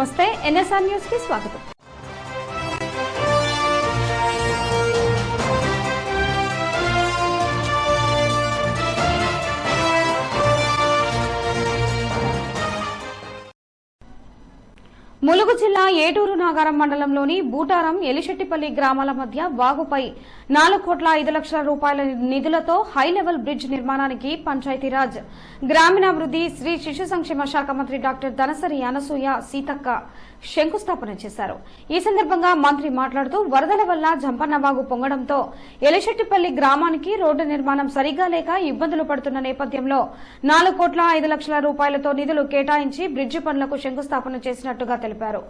నమస్తే NSR news కి స్వాగతం. ములుగు జిల్లా ఏటూరు నాగారం మండలంలోని బూటారం ఎలిశెట్టిపల్లి గ్రామాల మధ్య వాగుపై 4,05,00,000 రూపాయల నిధులతో హైలెవెల్ బ్రిడ్జ్ నిర్మాణానికి పంచాయతీరాజ్ గ్రామీణాభివృద్ది శ్రీ శిశు సంక్షేమ శాఖ మంత్రి డాక్టర్ ధనసరి అనసూయ సీతక్క శంకుస్థాపన చేశారు. ఈ సందర్భంగా మంత్రి మాట్లాడుతూ వరదల వల్ల జంపన్నవాగు పొంగడంతో ఎలిశెట్టిపల్లి గ్రామానికి రోడ్డు నిర్మాణం సరిగా లేక ఇబ్బందులు పడుతున్న నేపథ్యంలో 4,05,00,000 రూపాయలతో నిధులు కేటాయించి బ్రిడ్జి పనులకు శంకుస్థాపన చేసినట్టుగా తెలిపారు.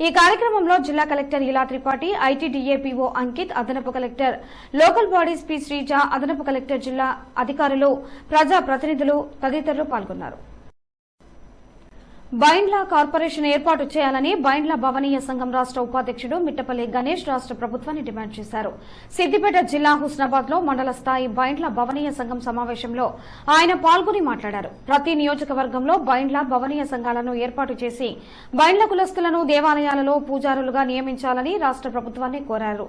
ఈ కార్యక్రమంలో జిల్లా కలెక్టర్ ఇలా త్రిపాఠి, ఐటీడీఏపీఓ అంకిత్, అదనపు collector local bodies P Sreeja, అదనపు కలెక్టర్, జిల్లా అధికారులు, ప్రజా ప్రతినిధులు తదితరులు పాల్గొన్నారు. బైండ్ల కార్పొరేషన్ ఏర్పాటు చేయాలని బైండ్ల భవనీయ సంఘం రాష్ట ఉపాధ్యకుడు మిట్టపల్లి గణేష్ రాష్ట ప్రభుత్వాన్ని డిమాండ్ చేశారు. సిద్దిపేట జిల్లా హుస్నాబాద్ లో మండల స్థాయి బైండ్ల భవనీయ సంఘం సమావేశంలో ఆయన పాల్గొని మాట్లాడారు. ప్రతి నియోజకవర్గంలో బైండ్ల భవనీయ సంఘాలను ఏర్పాటు చేసి బైండ్ల కులస్తులను దేవాలయాలలో పూజారులుగా నియమించాలని రాష్ట ప్రభుత్వాన్ని కోరారు.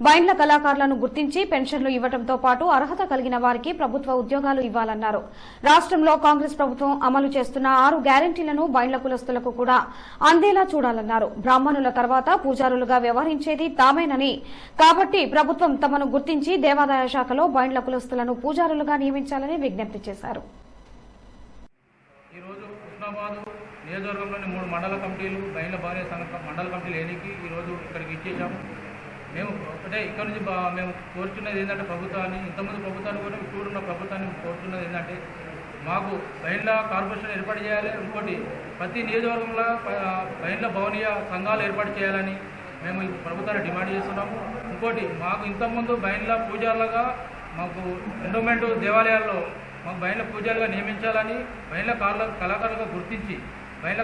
బైండ్ల కళాకారులను గుర్తించి పెన్షన్లు ఇవ్వడంతో పాటు అర్హత కలిగిన వారికి ప్రభుత్వ ఉద్యోగాలు ఇవ్వాలన్నారు. రాష్టంలో కాంగ్రెస్ ప్రభుత్వం అమలు చేస్తున్న 6 గ్యారంటీలను బైండ్ల కులస్తులకు కూడా అందేలా చూడాలన్నారు. బ్రాహ్మణుల తర్వాత పూజారులుగా వ్యవహరించేది తామేనని, కాబట్టి ప్రభుత్వం తమను గుర్తించి దేవాదాయ శాఖలో బైండ్ల కులస్తులను పూజారులుగా నియమించాలని విజ్ఞప్తి చేశారు. ఈ రోజు హుస్నాబాద్ నియోజకవర్గంలోని 3 మండల కమిటీలు బైండ్ల భవనీయ సంఘం మండల కమిటీలు ఏనికి ఈ రోజు ఇక్కడికి ఇచ్చేసాము. మేము ఒకటే ఇక్కడ నుంచి మేము కోరుతున్నది ఏంటంటే ప్రభుత్వాన్ని, ఇంతకుముందు ప్రభుత్వాన్ని కూడా ఇప్పుడున్న ప్రభుత్వాన్ని కోరుతున్నది ఏంటంటే మాకు బైండ్ల కార్పొరేషన్ ఏర్పాటు చేయాలి. ఇంకోటి ప్రతి నియోజకవర్గంలో బైండ్ల భవనీయ సంఘాలు ఏర్పాటు చేయాలని మేము ప్రభుత్వాన్ని డిమాండ్ చేస్తున్నాము. ఇంకోటి మాకు ఇంతకుముందు బైండ్ల పూజారులుగా మాకు ఎండోమెంట్ దేవాలయాల్లో మాకు బైండ్ల పూజారులుగా నియమించాలని, బైండ్ల కళాకారులుగా గుర్తించి బైండ్ల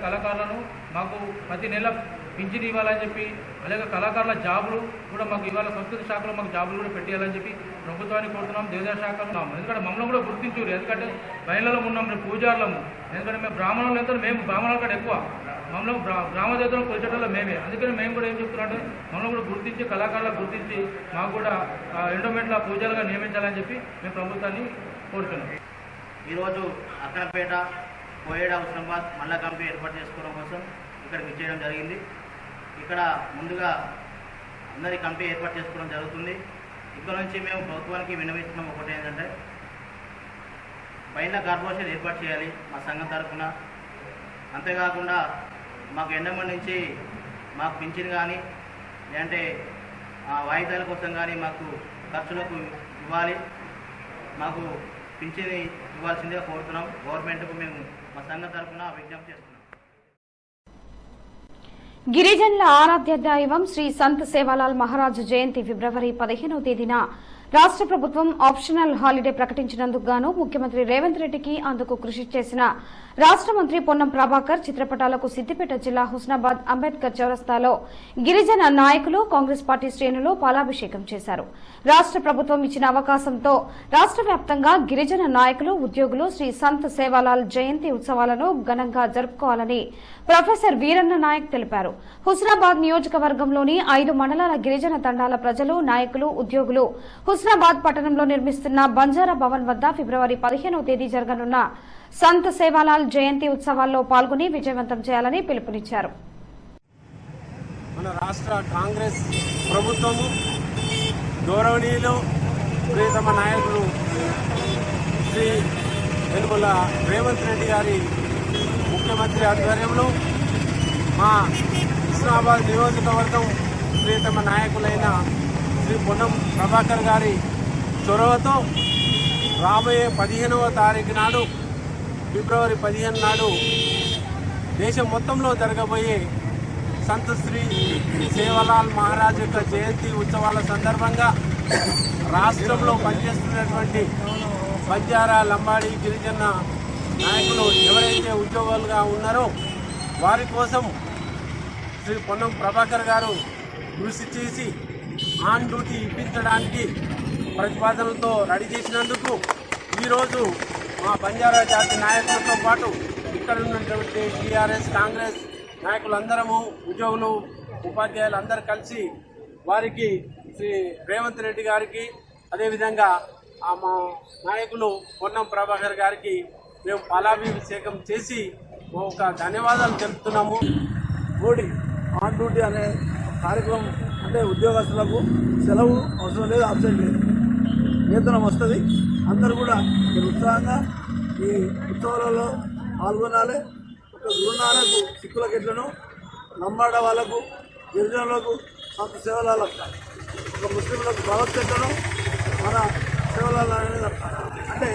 కళాకారులను మాకు ప్రతి నెల పింఛన్ ఇవ్వాలని చెప్పి, అలాగే కళాకారుల జాబులు కూడా మాకు ఇవాళ సంస్కృతి శాఖలో మాకు జాబులు కూడా పెట్టేయాలని చెప్పి ప్రభుత్వాన్ని కోరుతున్నాం, దేవాదాయ శాఖలో. ఎందుకంటే మమ్మల్ని కూడా గుర్తించారు. ఎందుకంటే బైండ్లలో ఉన్నాం, మేము పూజారులము. ఎందుకంటే మేము బ్రాహ్మణులు ఎంత, మేము బ్రాహ్మణుల కంటే ఎక్కువ మమ్మల్ని గ్రామదేవతలను కొలిచేటోళ్ళు మేమే. అందుకని మేము కూడా ఏం చెప్తున్నామంటే మమ్మల్ని కూడా గుర్తించి కళాకారులకు గుర్తించి మాకు కూడా ఎండోమెంట్ల పూజలుగా నియమించాలని చెప్పి మేము ప్రభుత్వాన్ని కోరుతున్నాం. ఈరోజు అక్కనపేట కోయేడ హుస్నాబాద్ మండల కమిటీ ఏర్పాటు చేసుకోవడం కోసం ఇక్కడికి వచ్చేయడం జరిగింది. ఇక్కడ ముందుగా అందరి కమిటీ ఏర్పాటు చేసుకోవడం జరుగుతుంది. ఇక్కడ నుంచి మేము ప్రభుత్వానికి విన్నవిస్తున్నాం ఒకటి ఏంటంటే బైండ్ల కార్పొరేషన్ ఏర్పాటు చేయాలి మా సంఘం తరఫున. అంతేకాకుండా మాకు ఎండమంది నుంచి మాకు పింఛన్ కానీ లేదంటే వాయిదాల కోసం కానీ మాకు ఖర్చులకు ఇవ్వాలి, మాకు పింఛన్ ఇవ్వాల్సిందిగా కోరుతున్నాం. గవర్నమెంట్కు మేము మా సంఘం తరఫున విజ్ఞప్తి చేస్తున్నాం. గిరిజనుల ఆరాధ్య దైవం శ్రీ సంత్ సేవాలాల్ మహారాజ్ జయంతి ఫిబ్రవరి 15వ తేదీన రాష్ట ప్రభుత్వం ఆప్షనల్ హాలిడే ప్రకటించినందుకు గాను ముఖ్యమంత్రి రేవంత్ రెడ్డికి అందుకు కృషి చేసిన రాష్ట మంత్రి పొన్నం ప్రభాకర్ చిత్రపటాలకు సిద్దిపేట జిల్లా హుస్నాబాద్ అంబేద్కర్ చౌరస్తాలో గిరిజన నాయకులు, కాంగ్రెస్ పార్టీ శ్రేణులు పాలాభిషేకం చేశారు. రాష్ట ప్రభుత్వం ఇచ్చిన అవకాశంతో రాష్ట వ్యాప్తంగా గిరిజన నాయకులు, ఉద్యోగులు శ్రీ సంత్ సేవాలాల్ జయంతి ఉత్సవాలను ఘనంగా జరుపుకోవాలని ప్రొఫెసర్ వీరన్న నాయక్ తెలిపారు. హుస్నాబాద్ నియోజకవర్గంలోని 5 మండలాల గిరిజన తండాల ప్రజలు, నాయకులు, ఉద్యోగులు హుస్నాబాద్ పట్టణంలో నిర్మిస్తున్న బంజారా భవన్ వద్ద ఫిబ్రవరి 15వ తేదీ జరగనున్న సంత్ సేవాలాల్ జయంతి ఉత్సవాల్లో పాల్గొని విజయవంతం చేయాలని పిలుపునిచ్చారు. మన రాష్ట్ర కాంగ్రెస్ ప్రభుత్వము గౌరవనీయులు ప్రియతమ నాయకులు శ్రీ యనమల రేవంత్ రెడ్డి గారి ముఖ్యమంత్రి ఆధ్వర్యంలో మా హుస్నాబాద్ నియోజకవర్గం ప్రియతమ నాయకులైన శ్రీ పొన్నం ప్రభాకర్ గారి చొరవతో రాబోయే 15వ తారీఖు నాడు, ఫిబ్రవరి 15 నాడు దేశం మొత్తంలో జరగబోయే సంత్ శ్రీ సేవాలాల్ మహారాజ్ యొక్క జయంతి ఉత్సవాల సందర్భంగా రాష్ట్రంలో పనిచేస్తున్నటువంటి బంజారా, లంబాడి, గిరిజన నాయకులు ఎవరైతే ఉద్యోగాలుగా ఉన్నారో వారి కోసం శ్రీ పొన్నం ప్రభాకర్ గారు కృషి చేసి ఆన్ డ్యూటీ ఇప్పించడానికి ప్రతిపాదనలతో రెడీ చేసినందుకు ఈరోజు మా బంజారా జాతి నాయకులతో పాటు ఇక్కడ ఉన్నటువంటి టీఆర్ఎస్, కాంగ్రెస్ నాయకులందరము ఉద్యోగులు ఉపాధ్యాయులు అందరూ కలిసి వారికి శ్రీ రేవంత్ రెడ్డి గారికి అదేవిధంగా మా నాయకులు పొన్నం ప్రభాకర్ గారికి మేము పాలాభిషేకం చేసి ఒక ధన్యవాదాలు తెలుపుతున్నాము. మోడీ ఆన్ డ్యూటీ అనే కార్యక్రమం అంటే ఉద్యోగస్తులకు సెలవు అవసరం లేదు, అబ్సెంట్ లేదు, వేతనం వస్తుంది. అందరూ కూడా ఉత్సాహంగా ఈ ఉత్సవాలలో పాల్గొనాలి. ఒక గురునానకు సిక్కులకు ఎట్లను, లంబాడ వాళ్ళకు, గిరిజనులకు, సంత సేవలకు, ఒక ముస్లింలకు భగవత్ ఎట్లను మన సేవలాలు అనేది అంటే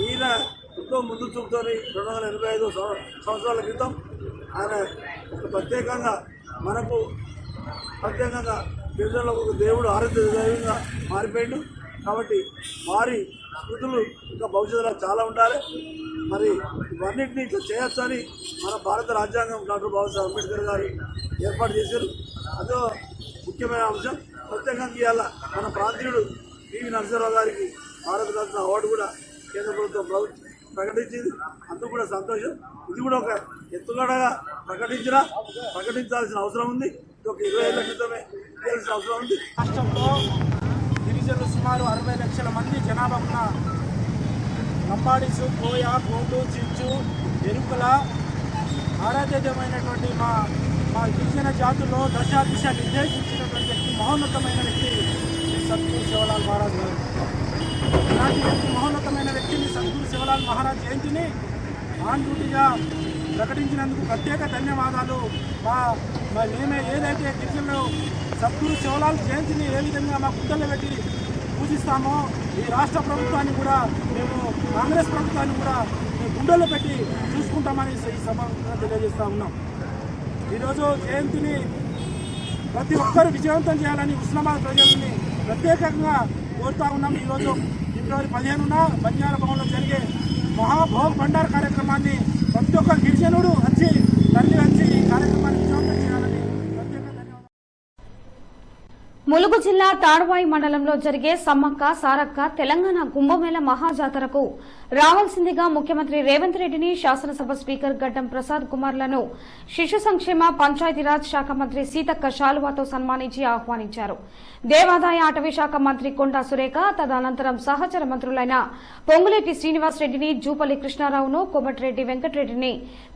ఈయన ఎంతో ముందు చూపుతో 285 సంవత్సరాల క్రితం ఆయన ఒక ప్రత్యేకంగా మనకు ప్రత్యేకంగా గిరిజనులకు ఒక దేవుడు ఆరాధ్య దైవంగా మారిపోయిండు. కాబట్టి వారి స్మృతులు ఇంకా భవిష్యత్తులో చాలా ఉండాలి. మరి ఇవన్నింటినీ ఇట్లా చేయొచ్చని మన భారత రాజ్యాంగం డాక్టర్ బాబాసాహెబ్ అంబేద్కర్ గారు ఏర్పాటు చేశారు. అదో ముఖ్యమైన అంశం. ప్రత్యేకంగా ఇవాళ మన ప్రాంతీయుడు పివి నరసింహరావు గారికి భారతరత్న అవార్డు కూడా కేంద్ర ప్రభుత్వం ప్రకటించింది. అందుకు కూడా సంతోషం. ఇది కూడా ఒక ఎత్తుగడగా ప్రకటించాల్సిన అవసరం ఉంది. ఇది ఒక 20 ఏళ్ల క్రితమే చేయాల్సిన అవసరం ఉంది. రాష్ట్రంలో గిరిజనులు సుమారు 60 లక్షల మంది జనాభా ఉన్న లంబాడీసు, కోయ, కోటు, చించు, ఎరుకల ఆరాధ్యమైనటువంటి మా గిరిజన జాతుల్లో దశ నిర్దేశించినటువంటి వ్యక్తి, మహోన్నతమైన వ్యక్తి శ్రీ సద్గురు శివలాల్ మహారాజ్ గారు. ఇలాంటి వ్యక్తి, మహోన్నతమైన వ్యక్తిని సద్గురు శివలాల్ మహారాజ్ జయంతిని ఆన్ డ్యూటీగా ప్రకటించినందుకు ప్రత్యేక ధన్యవాదాలు. మేమే ఏదైతే గిరిజనులు సద్గురు శివలాల్ జయంతిని ఏ విధంగా మా గుడ్డల్లో పెట్టి పూజిస్తామో, ఈ రాష్ట్ర ప్రభుత్వాన్ని కూడా మేము, కాంగ్రెస్ ప్రభుత్వాన్ని కూడా మేము గుండెల్లో పెట్టి చూసుకుంటామని ఈ సభగా తెలియజేస్తూ ఉన్నాం. ఈరోజు జయంతిని ప్రతి ఒక్కరూ విజయవంతం చేయాలని ఉస్మానాబాద్ ప్రజల్ని ప్రత్యేకంగా కోరుతా ఉన్నాం. ఈరోజు ఫిబ్రవరి 15న బంజార భవన్లో జరిగే మహాభోగ్ భండార్ కార్యక్రమాన్ని ప్రతి ఒక్క గిరిజనుడు వచ్చి తల్లి వచ్చి ఈ కార్యక్రమాన్ని విజయవంతం చేయాలని ప్రత్యేక ధన్యవాదాలు. ములుగు జిల్లా తాడువాయి మండలంలో జరిగే సమ్మక్క సారక్క తెలంగాణ కుంభమేళ మహాజాతరకు రావాల్సిందిగా ముఖ్యమంత్రి రేవంత్ రెడ్డిని శాసనసభ స్పీకర్ గడ్డం ప్రసాద్ కుమార్లను శిశు సంక్షేమ పంచాయతీరాజ్ శాఖ మంత్రి సీతక్క శాలువాతో సన్మానించి ఆహ్వానించారు. దేవాదాయ అటవీ శాఖ మంత్రి కొండా సురేఖ, తదనంతరం సహచర మంత్రులైన పొంగులేటి శ్రీనివాసరెడ్డిని, జూపల్లి కృష్ణారావును, కోమటిరెడ్డి వెంకటరెడ్డిని,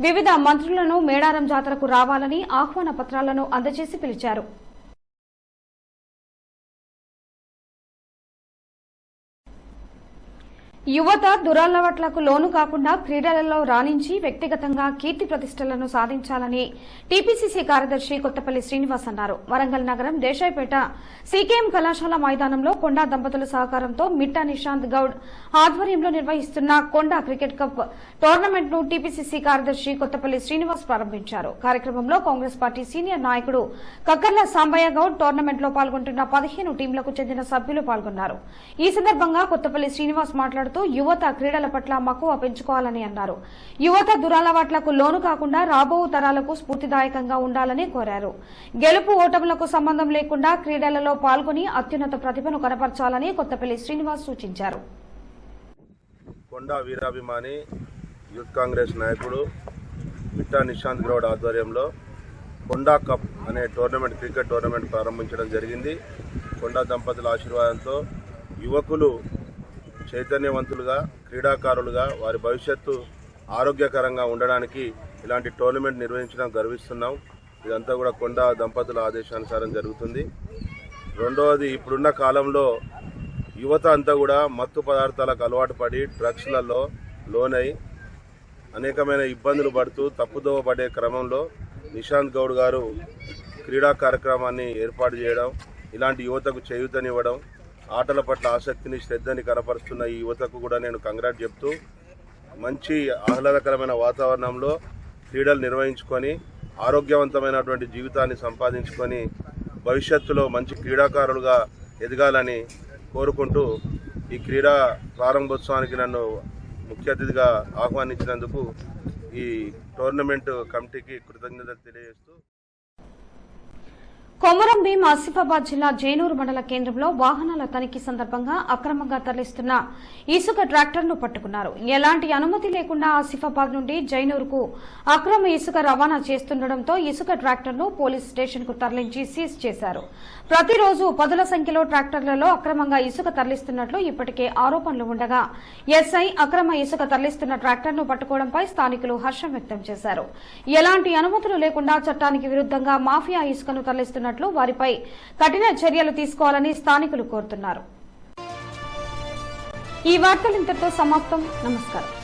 వివిధ మంత్రులను మేడారం జాతరకు రావాలని ఆహ్వాన పత్రాలను అందజేసి పిలిచారు. యువత దురలవాట్లకు లోను కాకుండా క్రీడలలో రాణించి వ్యక్తిగతంగా కీర్తి ప్రతిష్టలను సాధించాలని టీపీసీసీ కార్యదర్శి కొత్తపల్లి శ్రీనివాస్ అన్నారు. వరంగల్ నగరం దేశాయిపేట సీకేఎం కళాశాల మైదానంలో కొండా దంపతుల సహకారంతో మిట్టా నిశాంత్ గౌడ్ ఆధ్వర్యంలో నిర్వహిస్తున్న కొండా క్రికెట్ కప్ టోర్నమెంట్ ను టీపీసీసీ కార్యదర్శి కొత్తపల్లి శ్రీనివాస్ ప్రారంభించారు. కార్యక్రమంలో కాంగ్రెస్ పార్టీ సీనియర్ నాయకుడు కక్కర్ల సాంబయ్య గౌడ్, టోర్నమెంట్ లో పాల్గొంటున్న 15 టీంలకు చెందిన సభ్యులు పాల్గొన్నారు. ఈ సందర్భంగా కొత్తపల్లి శ్రీనివాస్ మాట్లాడుతూ యువత క్రీడల పట్ల మక్కువ పెంచుకోవాలని అన్నారు. యువత దురలవాట్లకు లోను కాకుండా రాబో తరాలకు స్ఫూర్తిదాయకంగా ఉండాలని కోరారు. గెలుపు ఓటములకు సంబంధం లేకుండా క్రీడలలో పాల్గొని అత్యున్నత ప్రతిభను కనపరచాలని కొత్తపల్లి శ్రీనివాస్ సూచించారు. కొండా వీరాభిమాని యూత్ కాంగ్రెస్ నాయకుడు మిట్టా నిశాంత్ గౌడ్ ఆధ్వర్యంలో కొండా కప్ అనే క్రికెట్ టోర్నమెంట్ ప్రారంభించడం జరిగింది. కొండా దంపతుల ఆశీర్వాదంతో యువకులు చైతన్యవంతులుగా, క్రీడాకారులుగా, వారి భవిష్యత్తు ఆరోగ్యకరంగా ఉండడానికి ఇలాంటి టోర్నమెంట్ నిర్వహించడం గర్విస్తున్నాం. ఇదంతా కూడా కొండా దంపతుల ఆదేశానుసారం జరుగుతుంది. రెండవది, ఇప్పుడున్న కాలంలో యువత అంతా కూడా మత్తు పదార్థాలకు అలవాటు పడి డ్రగ్స్లలో లోనై అనేకమైన ఇబ్బందులు పడుతూ తప్పుదోవ పడే క్రమంలో నిశాంత్ గౌడ్ గారు క్రీడా కార్యక్రమాన్ని ఏర్పాటు చేయడం, ఇలాంటి యువతకు చేయూతనివ్వడం, ఆటల పట్ల ఆసక్తిని, శ్రద్ధని కనపరుస్తున్న ఈ యువతకు కూడా నేను కంగ్రాట్ చెప్తూ, మంచి ఆహ్లాదకరమైన వాతావరణంలో క్రీడలు నిర్వహించుకొని ఆరోగ్యవంతమైనటువంటి జీవితాన్ని సంపాదించుకొని భవిష్యత్తులో మంచి క్రీడాకారులుగా ఎదగాలని కోరుకుంటూ ఈ క్రీడా ప్రారంభోత్సవానికి నన్ను ముఖ్య అతిథిగా ఆహ్వానించినందుకు ఈ టోర్నమెంట్ కమిటీకి కృతజ్ఞతలు తెలియజేస్తూ కొమరం భీం ఆసిఫాబాద్ జిల్లా జైనూరు మండల కేంద్రంలో వాహనాల తనిఖీ సందర్భంగా అక్రమంగా తరలిస్తున్న ఇసుక ట్రాక్టర్ను పట్టుకున్నారు. ఎలాంటి అనుమతి లేకుండా ఆసిఫాబాద్ నుండి జైనూరుకు అక్రమ ఇసుక రవాణా చేస్తుండటంతో ఇసుక ట్రాక్టర్ను పోలీస్ స్టేషన్కు తరలించి సీజ్ చేశారు. ప్రతిరోజు పదుల సంఖ్యలో ట్రాక్టర్లలో అక్రమంగా ఇసుక తరలిస్తున్నట్లు ఇప్పటికే ఆరోపణలు ఉండగా ఎస్ఐ అక్రమ ఇసుక తరలిస్తున్న ట్రాక్టర్ను పట్టుకోవడంపై స్థానికులు హర్షం వ్యక్తం చేశారు. ఎలాంటి అనుమతులు లేకుండా చట్టానికి విరుద్ధంగా మాఫియా ఇసుకను తరలిస్తున్నట్లు వారిపై కఠిన చర్యలు తీసుకోవాలని స్థానికులు కోరుతున్నారు. ఈ వార్తలు ఇంతటితో సమాప్తం. నమస్కారం.